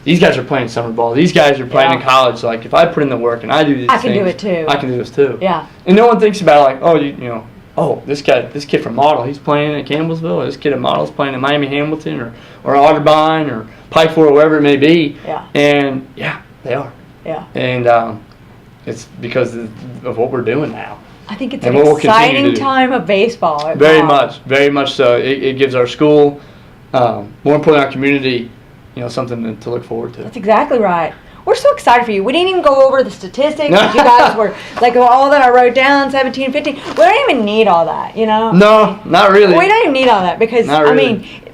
these guys are playing summer ball. These guys are playing in college. Like, if I put in the work and I do these things, I can do it too. I can do this too. Yeah. And no one thinks about this kid from Model, he's playing at Campbellsville. This kid at Model's playing at Miami Hamilton or Otterbein or Pikeville or wherever it may be. Yeah. And they are. Yeah. And it's because of what we're doing now. I think it's an exciting time of baseball. Very much so. It gives our school, more importantly our community, something to look forward to. That's exactly right. We're so excited for you. We didn't even go over the statistics. You guys were, like, all that I wrote down, 17, 15. We don't even need all that, No, not really. We don't even need all that because,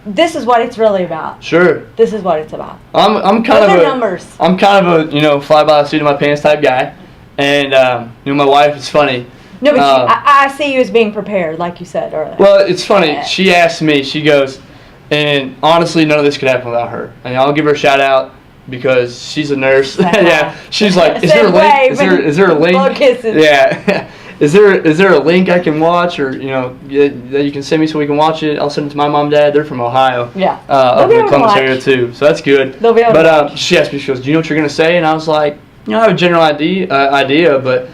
this is what it's really about. Sure. This is what it's about. I'm kind of numbers. I'm kind of a fly by the seat of my pants type guy. And, my wife is funny. No, but I see you as being prepared, like you said earlier. Well, it's funny. She asked me, she goes, and honestly, none of this could happen without her. And I'll give her a shout out because she's a nurse. Yeah. She's like, is there a link? Is there a link? Yeah. Is there a link I can watch or, that you can send me so we can watch it? I'll send it to my mom and dad. They're from Ohio. Yeah. Up in the Columbus area too. So that's good. They'll be able to watch. She asked me, she goes, do you know what you're going to say? And I was like, I have a general idea, but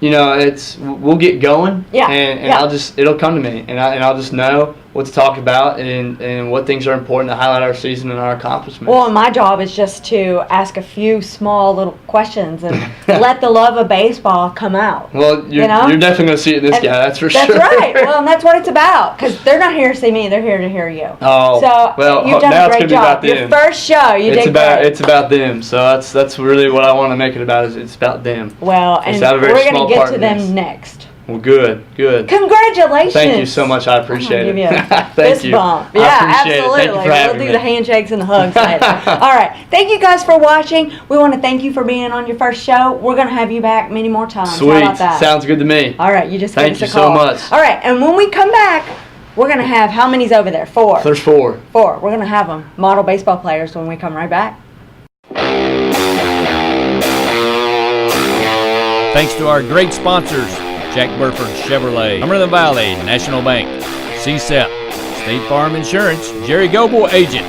we'll get going. Yeah. And it'll come to me, and I'll just know what to talk about and what things are important to highlight our season and our accomplishments. Well, my job is just to ask a few small little questions and let the love of baseball come out. Well, you're definitely going to see it in this guy, that's for sure. That's right. Well, and that's what it's about because they're not here to see me; they're here to hear you. Oh, so well, you've done now a great it's going to be about them. Your first show, It's about them. So that's really what I want to make it about. Is it's about them. Well, and we're going to get to them next. Well, good. Congratulations. Thank you so much. I appreciate it. Thank you. Bump. Yeah, absolutely. Thank you for having me. me. The handshakes and the hugs later. All right. Thank you guys for watching. We want to thank you for being on your first show. We're going to have you back many more times. Sweet. How about that? Sounds good to me. All right. You just give us a call. Thank you so much. All right. And when we come back, we're going to have, how many's over there? 4. There's 4. 4. We're going to have them. Model baseball players when we come right back. Thanks to our great sponsors, Jack Burford Chevrolet, Cumberland Valley National Bank, CSEP, State Farm Insurance, Jerry Goble Agent,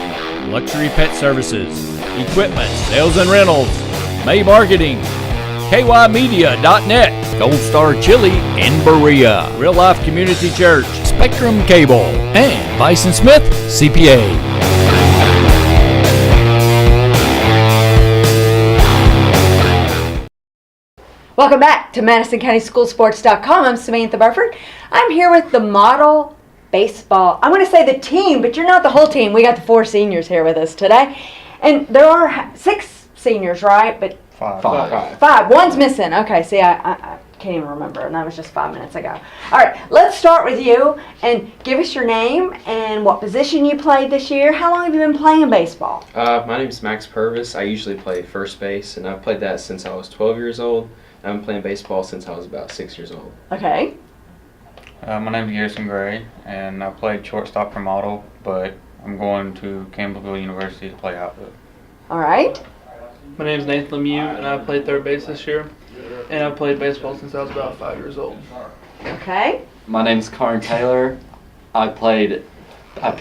Luxury Pet Services, Equipment, Sales and Rentals, May Marketing, KYmedia.net, Gold Star Chili in Berea, Real Life Community Church, Spectrum Cable, and Bison Smith CPA. Welcome back to MadisonCountySchoolSports.com. I'm Samantha Burford. I'm here with the model baseball. I'm going to say the team, but you're not the whole team. We got the 4 seniors here with us today. And there are 6 seniors, right? But Five. One's missing. Okay, see, I can't even remember, and that was just 5 minutes ago. All right, let's start with you, and give us your name and what position you played this year. How long have you been playing baseball? My name is Max Purvis. I usually play first base, and I've played that since I was 12 years old. I've been playing baseball since I was about 6 years old. Okay. My name is Garrison Gray, and I played shortstop for model, but I'm going to Campbellsville University to play outfield. All right. My name is Nathan Lemieux, and I played third base this year. And I've played baseball since I was about 5 years old. Okay. My name's Karn Taylor. I pitched. I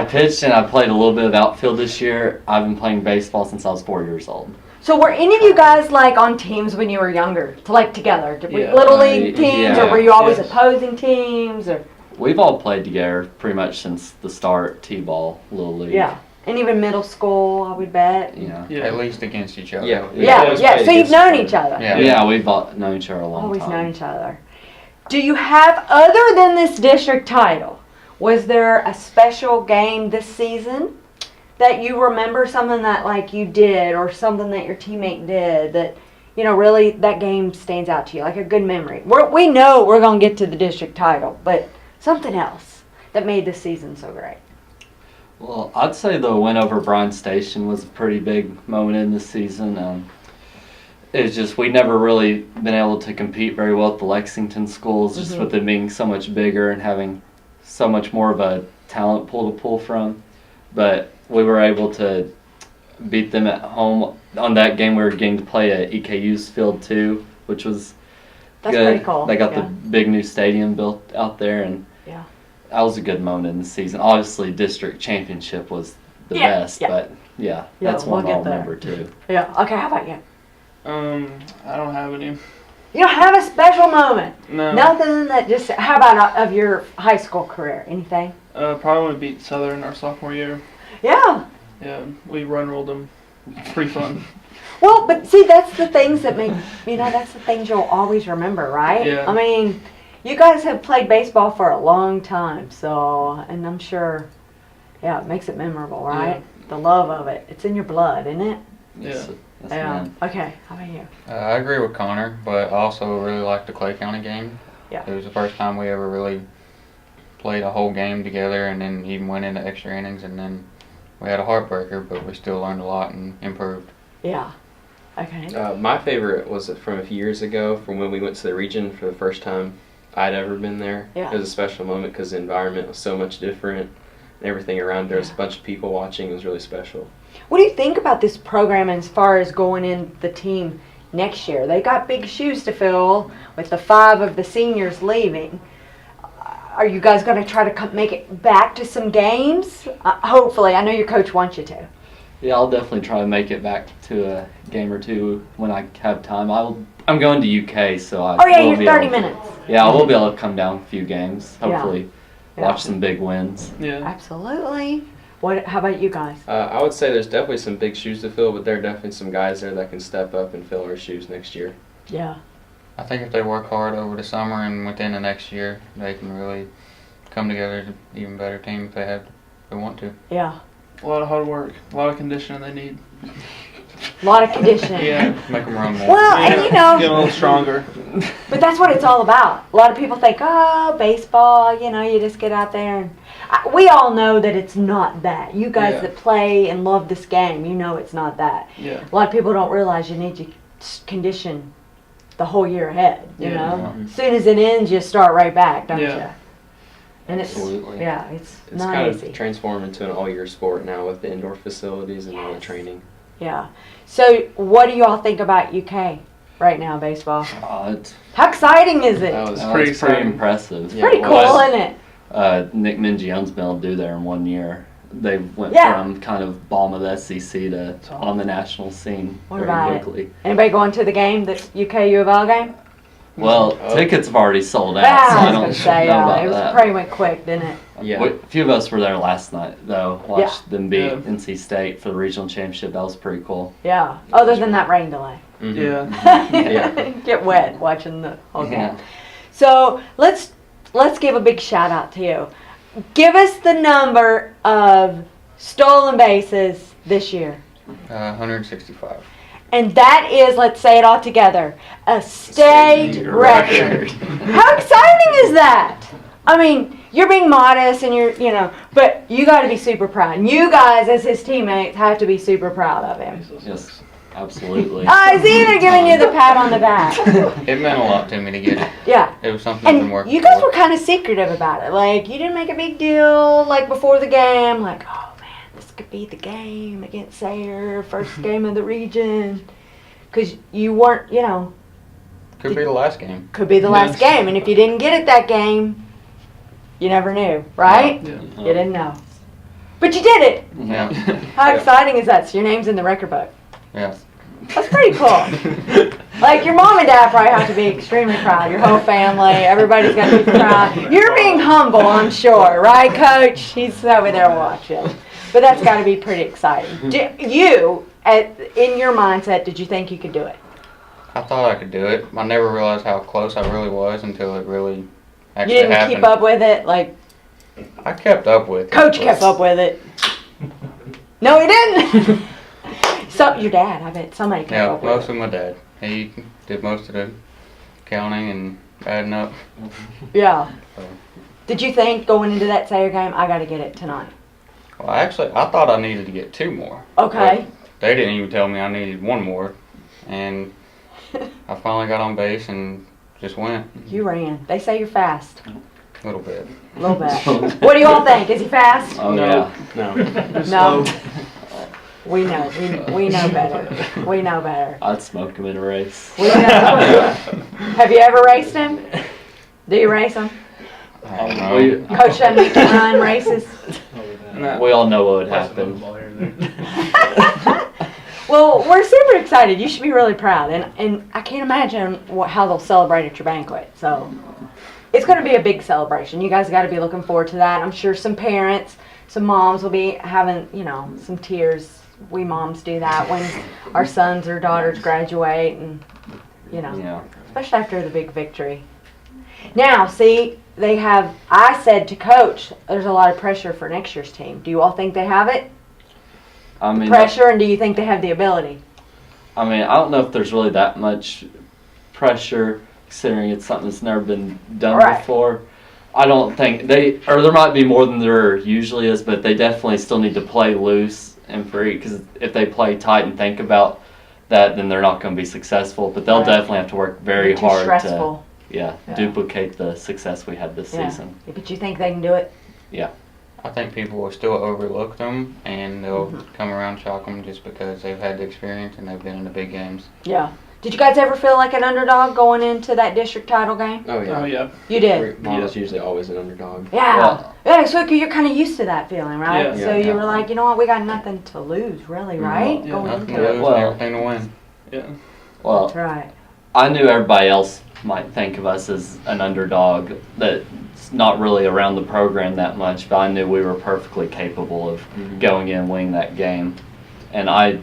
pitched and I played a little bit of outfield this year. I've been playing baseball since I was 4 years old. So were any of you guys like on teams when you were younger, to like together? Yeah. Little league teams, yeah. or were you always Yes. opposing teams? Or We've all played together pretty much since the start, T-ball, Little League. yeah, and even middle school, I would bet. Yeah. Yeah. At least against each other. Yeah. Yeah, always yeah. played So you've against known each each other. Yeah. Yeah, we've all known each other a long Always time. known each other. Do you have, other than this district title, was there a special game this season that you remember, something that like you did or something that your teammate did that, you know, really that game stands out to you, like a good memory? We know we're going to get to the district title, but something else that made this season so great. Well, I'd say the win over Bryan Station was a pretty big moment in this season. It's just we never really been able to compete very well with the Lexington schools, just with them being so much bigger and having so much more of a talent pool to pull from. But we were able to beat them at home. On that game, we were getting to play at EKU's field too, which was That's good. pretty cool. They got Yeah. the big new stadium built out there, and Yeah. that was a good moment in the season. Obviously, district championship was the Yeah, best, yeah. but yeah, Yeah, that's we'll one get I'll there. remember too. Yeah. Okay, how about you? I don't have any. You don't have a special moment? No. Nothing that just, how about of your high school career? Anything? Probably when we beat Southern our sophomore year. Yeah. Yeah, we run rolled them. Pretty fun. Well, but see, that's the things that make, you know, that's the things you'll always remember, right? Yeah. I mean, you guys have played baseball for a long time, so, and I'm sure, yeah, it makes it memorable, right? The love of it. It's in your blood, isn't it? Yeah. Yes, Yeah. ma'am. Okay, how about you? I agree with Connor, but I also really liked the Clay County game. Yeah. It was the first time we ever really played a whole game together and then even went into extra innings, and then we had a heartbreaker, but we still learned a lot and improved. Yeah. Okay. My favorite was from a few years ago, from when we went to the region for the first time I'd ever been there. Yeah. It was a special moment because the environment was so much different. And everything around there was a bunch of people watching. It was really special. What do you think about this program as far as going in the team next year? They got big shoes to fill with the 5 of the seniors leaving. Are you guys going to try to make it back to some games? Hopefully. I know your coach wants you to. Yeah, I'll definitely try to make it back to a game or two when I have time. I'm going to UK, so I Oh, yeah, will you're be 30 able, minutes. Yeah, I will be able to come down a few games. Yeah. Hopefully, Yeah. watch some big wins. Yeah. Absolutely. How about you guys? I would say there's definitely some big shoes to fill, but there are definitely some guys there that can step up and fill our shoes next year. Yeah. I think if they work hard over the summer and within the next year, they can really come together as an even better team if they want to. Yeah. A lot of hard work. A lot of conditioning they need. A lot of conditioning. Yeah. Make them run more. Well, and you know, Get a little stronger. but that's what it's all about. A lot of people think, oh, baseball, you know, you just get out there. And we all know that it's not that. You guys Yeah. that play and love this game, you know it's not that. Yeah. A lot of people don't realize you need to condition the whole year ahead, you Yeah. know? As soon as it ends, you start right back, don't Yeah. you? And it's, Absolutely. yeah, it's It's not kind easy. of transformed into an all-year sport now with the indoor facilities and all the Yes. training. Yeah. So what do you all think about UK right now, baseball? It's How exciting is it? That was pretty it's pretty exciting. impressive. Yeah, Pretty it cool, was. isn't it? Nick Mingione's been able to do there in 1 year. They went Yeah. from kind of bottom of the SEC to on the national scene What very about it? quickly. Anybody going to the game, the UK U of L game? Well, Oh. tickets have already sold out, Ah, so I I was don't gonna say, know about it was that. probably went quick, didn't it? Yeah. A few of us were there last night, though. Watched them beat Yeah. NC State for the regional championship. That was pretty cool. Yeah. Other than that rain delay. Mhm. Yeah. Yeah. Get wet watching the whole game. Yeah. So let's give a big shout out to you. Give us the number of stolen bases this year. 165. And that is, let's say it all together, a state record. How exciting is that? I mean, you're being modest and but you got to be super proud. And you guys, as his teammates, have to be super proud of him. Yes, absolutely. Is he even giving you the pat on the back? It meant a lot to me to get it. Yeah. It was something I've been And working you guys for. were kind of secretive about it. Like, you didn't make a big deal, like, before the game. Like, oh, man, this could be the game against Sayre, first game of the region. Because you weren't, Could be the last game. could be the last game. And if you didn't get it that game, you never knew, right? Yeah. You didn't know. But you did it. Yeah. How exciting is that? So your name's in the record book. Yeah. That's pretty cool. Like, your mom and dad probably have to be extremely proud. Your whole family, everybody's got to be proud. You're being humble, I'm sure, right, Coach? He's over there watching. But that's got to be pretty exciting. In your mindset, did you think you could do it? I thought I could do it. I never realized how close I really was until it really You actually didn't happened. keep up with it? Like, I kept up with it. Coach but kept up with it. No, he didn't. So, your dad, I bet somebody kept Yeah, up with it. mostly my dad. He did most of the counting and adding up. Yeah. So. Did you think going into that Sayre game, I got to get it tonight? Well, actually, I thought I needed to get 2 more. Okay. But they didn't even tell me I needed 1 more. And I finally got on base and just went You ran. They say you're fast. a little bit. A little bit. What do you all think? Is he fast? Oh, No. yeah. No. No. We know. We know better. We know better. I'd smoke him in a race. We know. Have you ever raced him? Do you race him? I don't know. Coach doesn't make you run races? We all know what would happen. Well, we're super excited. You should be really proud. And I can't imagine how they'll celebrate at your banquet. So it's going to be a big celebration. You guys got to be looking forward to that. I'm sure some parents, some moms will be having, some tears. We moms do that when our sons or daughters graduate and, Yeah. especially after the big victory. Now, see, I said to Coach, there's a lot of pressure for next year's team. Do you all think they have it? I mean, Pressure, and do you think they have the ability? I don't know if there's really that much pressure, considering it's something that's never been done Right. before. I don't think there might be more than there usually is, but they definitely still need to play loose and free, because if they play tight and think about that, then they're not going to be successful. But they'll Right. definitely have to work very Too hard stressful. to duplicate the success we had this season. But you think they can do it? I think people will still overlook them and they'll Mm-hmm. come around shock them just because they've had the experience and they've been in the big games. Yeah. Did you guys ever feel like an underdog going into that district title game? Oh yeah. Oh yeah. You did? Mom's usually always an underdog. Yeah. Well- Yeah, so you're kind of used to that feeling, right? Yeah. So Yeah. you were like, you know what, we got nothing to lose, really, right? Yeah. Going Nothing to into it. lose Well- and everything to win. Yeah. Well, That's right. I knew everybody else might think of us as an underdog that's not really around the program that much, but I knew we were perfectly capable of going in and winning that game. And I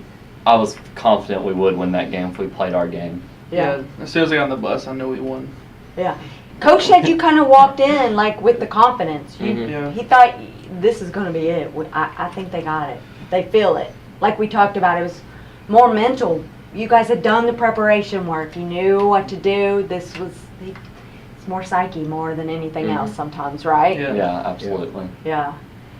was confident we would win that game if we played our game. Yeah. As soon as I got on the bus, I knew we won. Yeah. Coach said you kind of walked in like with the confidence. Yeah. He thought this is going to be it. I think they got it. They feel it. Like we talked about, it was more mental. You guys had done the preparation work. You knew what to do. It's more psyche more than anything else sometimes, right? Yeah. Yeah, absolutely. Yeah.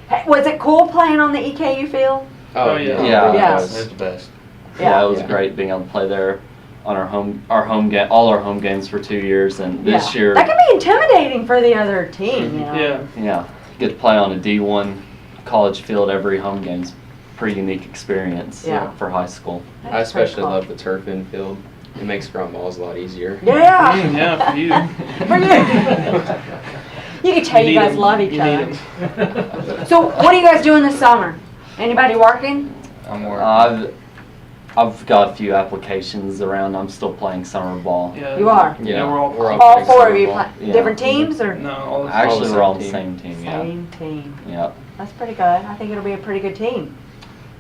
Hey, was it cool playing on the EKU field? Oh, yeah. Yeah. Yeah. It's the best. Yeah, it was Yeah. great being able to play there on our home game, all our home games for 2 years, and this year, That can be intimidating for the other team, you know. Yeah. yeah, get to play on a D1 college field every home game's pretty unique experience Yeah. for high school. That's I especially pretty love the turf infield. It makes ground balls a lot easier. cool. Yeah. Yeah, for you. For you. You can tell you need guys 'em. love each You other. need 'em. So what are you guys doing this summer? Anybody working? I'm working. I've got a few applications around. I'm still playing summer ball. Yeah. You are? Yeah, we're all All playing four of summer you ball. play Yeah. different teams or? No, all the Actually, the we're all the same same team. Yeah. Same team. Yep. That's pretty good. I think it'll be a pretty good team.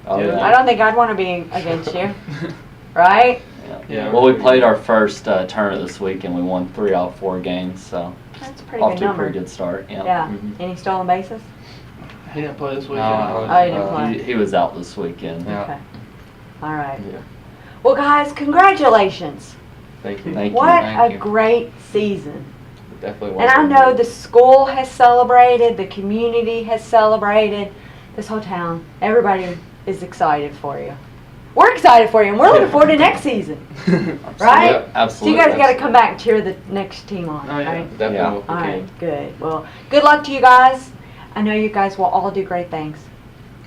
Oh, Yeah. yeah. I don't think I'd want to be against you. Right? Yeah. Well, we played our first tournament this week and we won 3 out of 4 games, so That's a pretty off good to a number. pretty good start. Yeah. Yeah. Mhm. Any stolen bases? He didn't play this weekend. No, Oh, you didn't play. He was out this weekend. Yeah. Okay. All right. Yeah. Well, guys, congratulations. Thank you. Thank What Thank a you. great season. Definitely. And I know the school has celebrated, the community has celebrated, this whole town. Everybody is excited for you. We're excited for you, and we're looking forward to next season. Right? Yep, So absolutely. you guys got to come back and cheer the next team on, Oh, yeah. right? Definitely. Yeah. If we All can. right, good. Well, good luck to you guys. I know you guys will all do great things.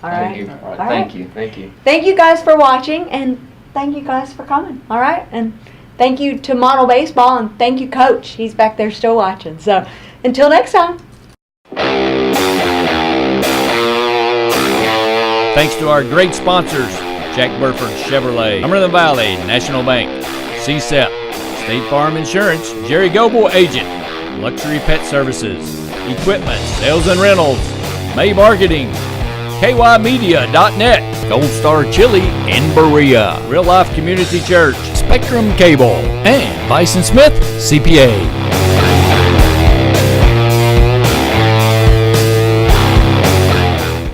All right? Thank you. All right, All thank right. you. Thank you. Thank you guys for watching, and thank you guys for coming. All right? And thank you to Model Baseball, and thank you, Coach. He's back there still watching. So until next time. Thanks to our great sponsors, Jack Burford Chevrolet, Cumberland Valley National Bank, CSEP, State Farm Insurance, Jerry Goble Agent, Luxury Pet Services, Equipment, Sales and Rentals, May Marketing, KYmedia.net, Gold Star Chili in Berea, Real Life Community Church, Spectrum Cable, and Bison Smith CPA.